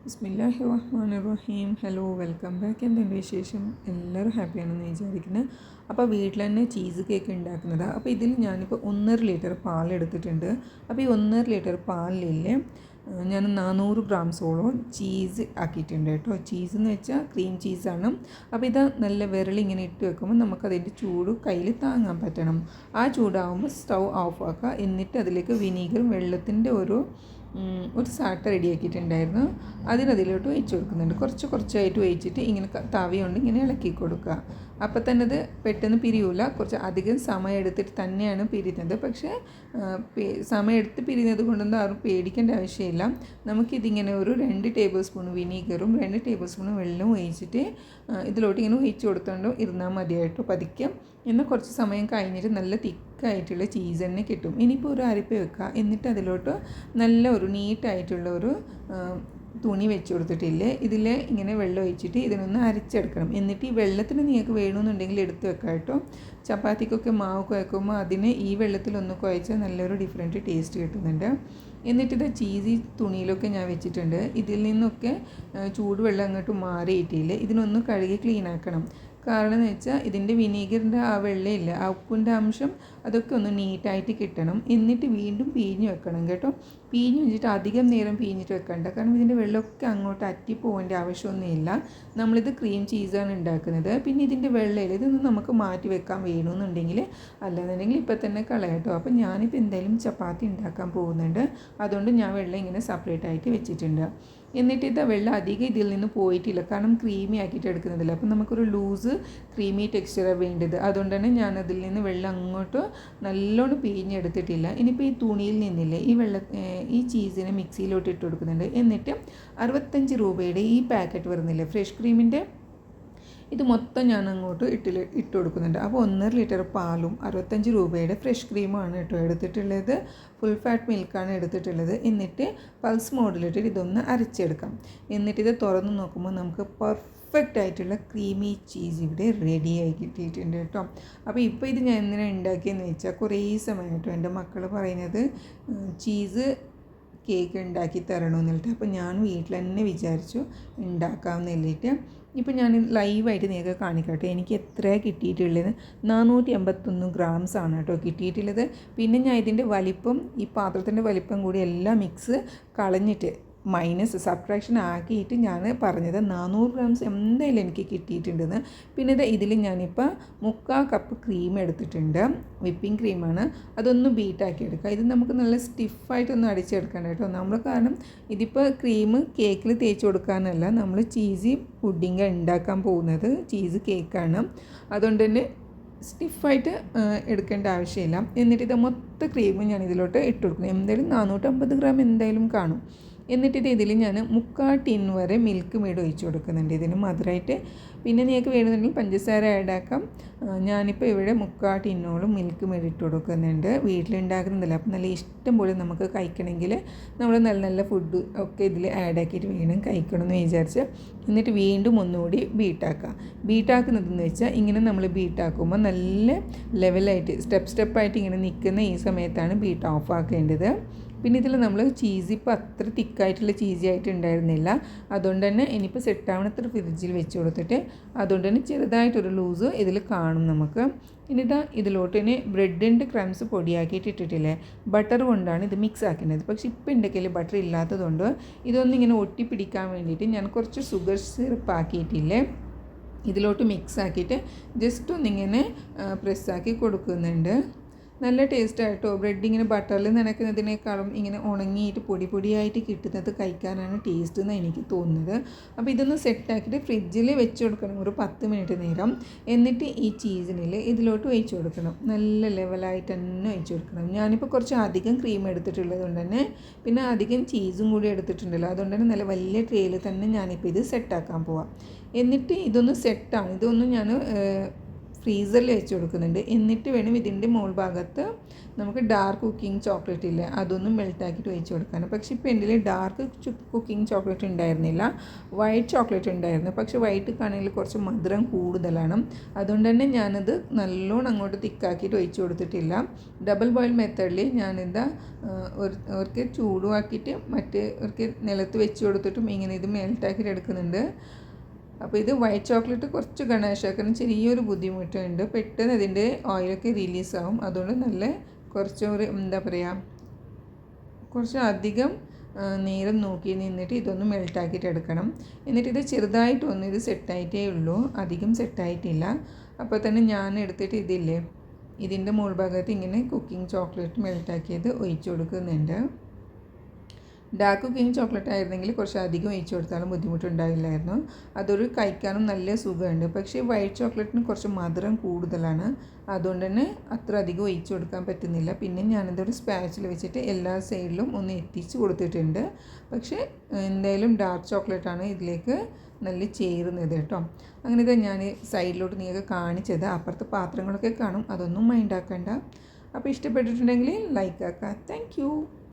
ബിസ്മില്ലാഹി റഹ്മാനിർ റഹീം. Hello, welcome back. എന്തുണ്ട് വിശേഷം? എല്ലാവരും ഹാപ്പിയാണെന്ന് വിചാരിക്കുന്നത്. അപ്പോൾ വീട്ടിൽ തന്നെ ചീസ് കേക്ക് ഉണ്ടാക്കുന്നതാണ്. അപ്പോൾ ഇതിൽ ഞാനിപ്പോൾ 1.5 ലിറ്റർ പാലെടുത്തിട്ടുണ്ട്. അപ്പോൾ ഈ 1.5 ലിറ്റർ പാലിലെ ഞാൻ 400 ഗ്രാംസോളം ചീസ് ആക്കിയിട്ടുണ്ട് കേട്ടോ. ചീസ് എന്ന് വെച്ചാൽ ക്രീം ചീസാണ്. അപ്പോൾ ഇത് നല്ല വിരൽ ഇങ്ങനെ ഇട്ട് വെക്കുമ്പോൾ നമുക്കതിൻ്റെ ചൂട് കയ്യിൽ താങ്ങാൻ പറ്റണം. ആ ചൂടാകുമ്പോൾ സ്റ്റൗ ഓഫ് ആക്കുക. എന്നിട്ട് അതിലേക്ക് വിനീഗറും വെള്ളത്തിൻ്റെ ഒരു സാട്ട റെഡിയാക്കിയിട്ടുണ്ടായിരുന്നു. അതിലോട്ട് ഒഴിച്ച് കൊടുക്കുന്നുണ്ട്. കുറച്ചായിട്ട് ഒഴിച്ചിട്ട് ഇങ്ങനെ തവി കൊണ്ട് ഇങ്ങനെ ഇളക്കി കൊടുക്കുക. അപ്പോൾ തന്നെ അത് പെട്ടെന്ന് പിരിയില്ല. കുറച്ച് അധികം സമയം എടുത്തിട്ട് തന്നെയാണ് പിരിയുന്നത്. പക്ഷേ സമയം എടുത്ത് പിരിയുന്നത് കൊണ്ടൊന്നും ആരും പേടിക്കേണ്ട ആവശ്യമില്ല. നമുക്കിതിങ്ങനെ ഒരു 2 ടേബിൾ സ്പൂൺ വിനീഗറും 2 ടേബിൾ സ്പൂൺ വെള്ളവും ഒഴിച്ചിട്ട് ഇതിലോട്ട് ഇങ്ങനെ ഒഴിച്ച് കൊടുത്തോണ്ട് ഇരുന്നാൽ മതിയായിട്ട് പതിക്കാം. എന്നാൽ കുറച്ച് സമയം കഴിഞ്ഞിട്ട് നല്ല തിക്കായിട്ടുള്ള ചീസ് തന്നെ കിട്ടും. ഇനിയിപ്പോൾ ഒരു അരിപ്പ വെക്കുക. എന്നിട്ട് അതിലോട്ട് നല്ല ഒരു നീറ്റായിട്ടുള്ള ഒരു തുണി വെച്ച് കൊടുത്തിട്ടില്ലേ, ഇതിൽ ഇങ്ങനെ വെള്ളം ഒഴിച്ചിട്ട് ഇതിനൊന്ന് അരച്ചെടുക്കണം. എന്നിട്ട് ഈ വെള്ളത്തിന് നിങ്ങൾക്ക് വേണമെന്നുണ്ടെങ്കിൽ എടുത്ത് വെക്കാം കേട്ടോ. ചപ്പാത്തിക്കൊക്കെ മാവ് കുഴക്കുമ്പോൾ അതിന് ഈ വെള്ളത്തിലൊന്ന് കുഴച്ചാൽ നല്ലൊരു ഡിഫറെൻറ്റ് ടേസ്റ്റ് കിട്ടുന്നുണ്ട്. എന്നിട്ടിത് ചീസി തുണിയിലൊക്കെ ഞാൻ വെച്ചിട്ടുണ്ട്. ഇതിൽ നിന്നൊക്കെ ചൂടുവെള്ളം അങ്ങോട്ട് മാറിയിട്ടില്ല. ഇതിനൊന്ന് കഴുകി ക്ലീൻ ആക്കണം. കാരണം എന്ന് വെച്ചാൽ ഇതിൻ്റെ വിനീഗറിൻ്റെ ആ വെള്ളമില്ല, ആ ഉപ്പിൻ്റെ അംശം അതൊക്കെ ഒന്ന് നീറ്റായിട്ട് കിട്ടണം. എന്നിട്ട് വീണ്ടും പിഴിഞ്ഞ് വെക്കണം കേട്ടോ. പിഴിഞ്ഞ് വെച്ചിട്ട് അധികം നേരം പിഴിഞ്ഞിട്ട് വെക്കണ്ട. കാരണം ഇതിൻ്റെ വെള്ളമൊക്കെ അങ്ങോട്ട് അറ്റിപ്പോകേണ്ട ആവശ്യമൊന്നുമില്ല. നമ്മളിത് ക്രീം ചീസാണ് ഉണ്ടാക്കുന്നത്. പിന്നെ ഇതിൻ്റെ വെള്ളമില്ല, ഇതൊന്നും നമുക്ക് മാറ്റി വെക്കാൻ വേണമെന്നുണ്ടെങ്കിൽ, അല്ലാന്നുണ്ടെങ്കിൽ ഇപ്പം തന്നെ കളയാട്ടോ. അപ്പം ഞാനിപ്പോൾ എന്തായാലും ചപ്പാത്തി ഉണ്ടാക്കാൻ പോകുന്നുണ്ട്. അതുകൊണ്ട് ഞാൻ വെള്ളം ഇങ്ങനെ സെപ്പറേറ്റ് ആയിട്ട് വെച്ചിട്ടുണ്ട്. എന്നിട്ട് ഇത് വെള്ളം അധികം ഇതിൽ നിന്ന് പോയിട്ടില്ല, കാരണം ക്രീമി ആക്കിയിട്ട് എടുക്കുന്നതില്ല. അപ്പം നമുക്കൊരു ലൂസ് ക്രീമി ടെക്സ്ചറാണ് വേണ്ടത്. അതുകൊണ്ട് തന്നെ ഞാൻ അതിൽ നിന്ന് വെള്ളം അങ്ങോട്ട് നല്ലോണം പിഴിഞ്ഞെടുത്തിട്ടില്ല. ഇനിയിപ്പോൾ ഈ തുണിയിൽ നിന്നില്ലേ ഈ ചീസിനെ മിക്സിയിലോട്ട് ഇട്ട് കൊടുക്കുന്നുണ്ട്. എന്നിട്ട് 65 രൂപയുടെ ഈ പാക്കറ്റ് വരുന്നില്ലേ ഫ്രഷ് ക്രീമിൻ്റെ, ഇത് മൊത്തം ഞാൻ അങ്ങോട്ട് ഇട്ട് കൊടുക്കുന്നുണ്ട്. അപ്പോൾ 1.5 ലിറ്റർ പാലും 65 രൂപയുടെ ഫ്രഷ് ക്രീമാണ് കേട്ടോ എടുത്തിട്ടുള്ളത്. ഫുൾ ഫാറ്റ് മിൽക്കാണ് എടുത്തിട്ടുള്ളത്. എന്നിട്ട് പൾസ് മോഡിലിട്ടിട്ട് ഇതൊന്ന് അരച്ചെടുക്കാം. എന്നിട്ട് ഇത് തുറന്ന് നോക്കുമ്പോൾ നമുക്ക് പെർഫെക്റ്റ് ആയിട്ടുള്ള ക്രീമി ചീസ് ഇവിടെ റെഡിയായി കിട്ടിയിട്ടുണ്ട് കേട്ടോ. അപ്പോൾ ഇപ്പോൾ ഇത് ഞാൻ എന്തിനാണ് ഉണ്ടാക്കിയെന്ന് വെച്ചാൽ, കുറേ സമയമായിട്ടും എൻ്റെ മക്കൾ പറയുന്നത് ചീസ് കേക്ക് ഉണ്ടാക്കി തരണമെന്നിട്ട്. അപ്പോൾ ഞാൻ വീട്ടിൽ തന്നെ വിചാരിച്ചു ഉണ്ടാക്കാമെന്നില്ലിട്ട്. ഇപ്പോൾ ഞാൻ ലൈവായിട്ട് നിങ്ങൾക്ക് കാണിക്കട്ടെ എനിക്ക് എത്രയാണ് കിട്ടിയിട്ടുള്ളത്. 481 ഗ്രാംസാണ് കേട്ടോ കിട്ടിയിട്ടുള്ളത്. പിന്നെ ഞാൻ ഇതിൻ്റെ വലിപ്പം, ഈ പാത്രത്തിൻ്റെ വലിപ്പം കൂടി എല്ലാം മിക്സ് കളഞ്ഞിട്ട് മൈനസ് സബ്ട്രാക്ഷൻ ആക്കിയിട്ട് ഞാൻ പറഞ്ഞത് 400 ഗ്രാംസ് എന്തായാലും എനിക്ക് കിട്ടിയിട്ടുണ്ടെന്ന്. പിന്നെ ഇതിൽ ഞാനിപ്പോൾ 3/4 കപ്പ് ക്രീം എടുത്തിട്ടുണ്ട്. വിപ്പിംഗ് ക്രീമാണ്. അതൊന്ന് ബീറ്റാക്കി എടുക്കുക. ഇത് നമുക്ക് നല്ല സ്റ്റിഫായിട്ടൊന്ന് അടിച്ചെടുക്കണം കേട്ടോ. നമ്മൾ കാരണം ഇതിപ്പോൾ ക്രീം കേക്കിൽ തേച്ച് കൊടുക്കാനല്ല, നമ്മൾ ചീസി പുഡിങ് ഉണ്ടാക്കാൻ പോകുന്നത്. ചീസ് കേക്കാണ്. അതുകൊണ്ട് തന്നെ സ്റ്റിഫായിട്ട് എടുക്കേണ്ട ആവശ്യമില്ല. എന്നിട്ട് ഇത് മൊത്തം ക്രീം ഞാൻ ഇതിലോട്ട് ഇട്ട് കൊടുക്കണം. എന്തായാലും 450 ഗ്രാം എന്തായാലും കാണും. എന്നിട്ട് ഇതിൽ ഞാൻ 3/4 ടിൻ വരെ മിൽക്ക് മെയ്ഡ് ഒഴിച്ച് കൊടുക്കുന്നുണ്ട് ഇതിന് മധുരമായിട്ട്. പിന്നെ നിങ്ങൾക്ക് വേണമെന്നുണ്ടെങ്കിൽ പഞ്ചസാര ആഡ് ആക്കാം. ഞാനിപ്പോൾ ഇവിടെ 3/4 ടിന്നോളം മിൽക്ക് മെയ്ഡ് ഇട്ട് കൊടുക്കുന്നുണ്ട്. വീട്ടിലുണ്ടാക്കുന്നില്ല. അപ്പം നല്ല ഇഷ്ടം പോലെ നമുക്ക് കഴിക്കണമെങ്കിൽ നമ്മൾ നല്ല നല്ല ഫുഡ് ഒക്കെ ഇതിൽ ആഡ് ആക്കിയിട്ട് വേണം കഴിക്കണമെന്ന് വിചാരിച്ച്. എന്നിട്ട് വീണ്ടും ഒന്നുകൂടി ബീറ്റാക്കുക. ബീറ്റാക്കുന്നതെന്ന് വെച്ചാൽ ഇങ്ങനെ നമ്മൾ ബീറ്റാക്കുമ്പോൾ നല്ല ലെവലായിട്ട് സ്റ്റെപ്പായിട്ട് ഇങ്ങനെ നിൽക്കുന്ന ഈ സമയത്താണ് ബീറ്റ് ഓഫ് ആക്കേണ്ടത്. പിന്നെ ഇതിൽ നമ്മൾ ചീസ് ഇപ്പോൾ അത്ര തിക്കായിട്ടുള്ള ചീസി ആയിട്ട് ഉണ്ടായിരുന്നില്ല. അതുകൊണ്ട് തന്നെ ഇനിയിപ്പോൾ സെറ്റാവണത്ര ഫ്രിഡ്ജിൽ വെച്ച് കൊടുത്തിട്ട്, അതുകൊണ്ട് തന്നെ ചെറുതായിട്ടൊരു ലൂസ് ഇതിൽ കാണും നമുക്ക്. ഇനി ഇതിലോട്ട് തന്നെ ബ്രെഡിൻ്റെ ക്രംസ് പൊടിയാക്കിയിട്ട് ഇട്ടിട്ടില്ലേ, ബട്ടർ കൊണ്ടാണ് ഇത് മിക്സ് ആക്കുന്നത്. പക്ഷേ ഇപ്പോൾ എൻ്റെ കയ്യിൽ ബട്ടർ ഇല്ലാത്തതുകൊണ്ട് ഇതൊന്നിങ്ങനെ ഒട്ടിപ്പിടിക്കാൻ വേണ്ടിയിട്ട് ഞാൻ കുറച്ച് ഷുഗർ സിറപ്പ് ആക്കിയിട്ടില്ലേ ഇതിലോട്ട് മിക്സ് ആക്കിയിട്ട് ജസ്റ്റ് ഒന്നിങ്ങനെ പ്രസ്സാക്കി കൊടുക്കുന്നുണ്ട്. നല്ല ടേസ്റ്റായിട്ടോ. ബ്രെഡ് ഇങ്ങനെ ബട്ടറിൽ നനയ്ക്കുന്നതിനേക്കാളും ഇങ്ങനെ ഉണങ്ങിയിട്ട് പൊടിയായിട്ട് കിട്ടുന്നത് കഴിക്കാനാണ് ടേസ്റ്റ് എന്ന് എനിക്ക് തോന്നുന്നത്. അപ്പോൾ ഇതൊന്ന് സെറ്റാക്കിയിട്ട് ഫ്രിഡ്ജിൽ വെച്ച് കൊടുക്കണം ഒരു 10 മിനിറ്റ് നേരം. എന്നിട്ട് ഈ ചീസിനിൽ ഇതിലോട്ട് ഒഴിച്ച് കൊടുക്കണം. നല്ല ലെവലായിട്ട് തന്നെ ഒഴിച്ച് കൊടുക്കണം. ഞാനിപ്പോൾ കുറച്ച് അധികം ക്രീം എടുത്തിട്ടുള്ളത് കൊണ്ട് തന്നെ, പിന്നെ അധികം ചീസും കൂടി എടുത്തിട്ടുണ്ടല്ലോ, അതുകൊണ്ട് തന്നെ നല്ല വലിയ ട്രേയിൽ തന്നെ ഞാനിപ്പോൾ ഇത് സെറ്റാക്കാൻ പോവാം. എന്നിട്ട് ഇതൊന്ന് സെറ്റാണ്. ഇതൊന്നും ഞാൻ ഫ്രീസറിൽ വെച്ച് കൊടുക്കുന്നുണ്ട്. എന്നിട്ട് വേണം ഇതിൻ്റെ മുകൾ ഭാഗത്ത് നമുക്ക് ഡാർക്ക് കുക്കിംഗ് ചോക്ലേറ്റ് ഇല്ലേ അതൊന്നും മെൽട്ടാക്കിയിട്ട് ഒഴിച്ച് കൊടുക്കാൻ. പക്ഷേ ഇപ്പോൾ എൻ്റെ ഡാർക്ക് കുക്കിംഗ് ചോക്ലേറ്റ് ഉണ്ടായിരുന്നില്ല, വൈറ്റ് ചോക്ലേറ്റ് ഉണ്ടായിരുന്നു. പക്ഷേ വൈറ്റ് ആണെങ്കിൽ കുറച്ച് മധുരം കൂടുതലാണ്. അതുകൊണ്ട് തന്നെ ഞാനത് നല്ലോണം അങ്ങോട്ട് തിക്കാക്കിയിട്ട് ഒഴിച്ച് കൊടുത്തിട്ടില്ല. ഡബിൾ ബോയിൽ മെത്തേഡിൽ ഞാനിതാ അവർക്ക് ചൂടുമാക്കിയിട്ട് അവർക്ക് നിലത്ത് വെച്ച് കൊടുത്തിട്ടും ഇങ്ങനെ ഇത് മെൽട്ടാക്കിയിട്ട് എടുക്കുന്നുണ്ട്. അപ്പോൾ ഇത് വൈറ്റ് ചോക്ലേറ്റ് കുറച്ച് ഗണേശാക്കാൻ ചെറിയൊരു ബുദ്ധിമുട്ടുണ്ട്. പെട്ടെന്ന് ഇതിൻ്റെ ഓയിലൊക്കെ റിലീസാവും. അതുകൊണ്ട് നല്ല കുറച്ചൊരു എന്താ പറയുക, കുറച്ച് അധികം നേരം നോക്കി നിന്നിട്ട് ഇതൊന്ന് മെൽട്ടാക്കിയിട്ട് എടുക്കണം. എന്നിട്ട് ഇത് ചെറുതായിട്ടൊന്ന് ഇത് സെറ്റായിട്ടേ ഉള്ളൂ, അധികം സെറ്റായിട്ടില്ല. അപ്പോൾ തന്നെ ഞാൻ എടുത്തിട്ട് ഇതിൻ്റെ മുകൾ ഭാഗത്ത് ഇങ്ങനെ കുക്കിംഗ് ചോക്ലേറ്റ് മെൽട്ടാക്കിയത് ഒഴിച്ചു കൊടുക്കുന്നുണ്ട്. ഡാർക്ക് കുക്കിംഗ് ചോക്ലേറ്റ് ആയിരുന്നെങ്കിൽ കുറച്ച് അധികം ഒഴിച്ചു കൊടുത്താലും ബുദ്ധിമുട്ടുണ്ടാവില്ലായിരുന്നു. അതൊരു കഴിക്കാനും നല്ല സുഖമുണ്ട്. പക്ഷേ വൈറ്റ് ചോക്ലേറ്റിന് കുറച്ച് മധുരം കൂടുതലാണ്. അതുകൊണ്ട് തന്നെ അത്ര അധികം ഒഴിച്ചു കൊടുക്കാൻ പറ്റുന്നില്ല. പിന്നെ ഞാനിതൊരു സ്പാച്ചിൽ വെച്ചിട്ട് എല്ലാ സൈഡിലും ഒന്ന് എത്തിച്ച് കൊടുത്തിട്ടുണ്ട്. പക്ഷേ എന്തായാലും ഡാർക്ക് ചോക്ലേറ്റാണ് ഇതിലേക്ക് നല്ല ചേരുന്നത് കേട്ടോ. അങ്ങനെ ഇതാ ഞാൻ സൈഡിലോട്ട് നിങ്ങൾക്ക് കാണിച്ചത്. അപ്പുറത്തെ പാത്രങ്ങളൊക്കെ കാണും, അതൊന്നും മൈൻഡ് ആക്കണ്ട. അപ്പോൾ ഇഷ്ടപ്പെട്ടിട്ടുണ്ടെങ്കിൽ ലൈക്ക് ആക്കുക. താങ്ക്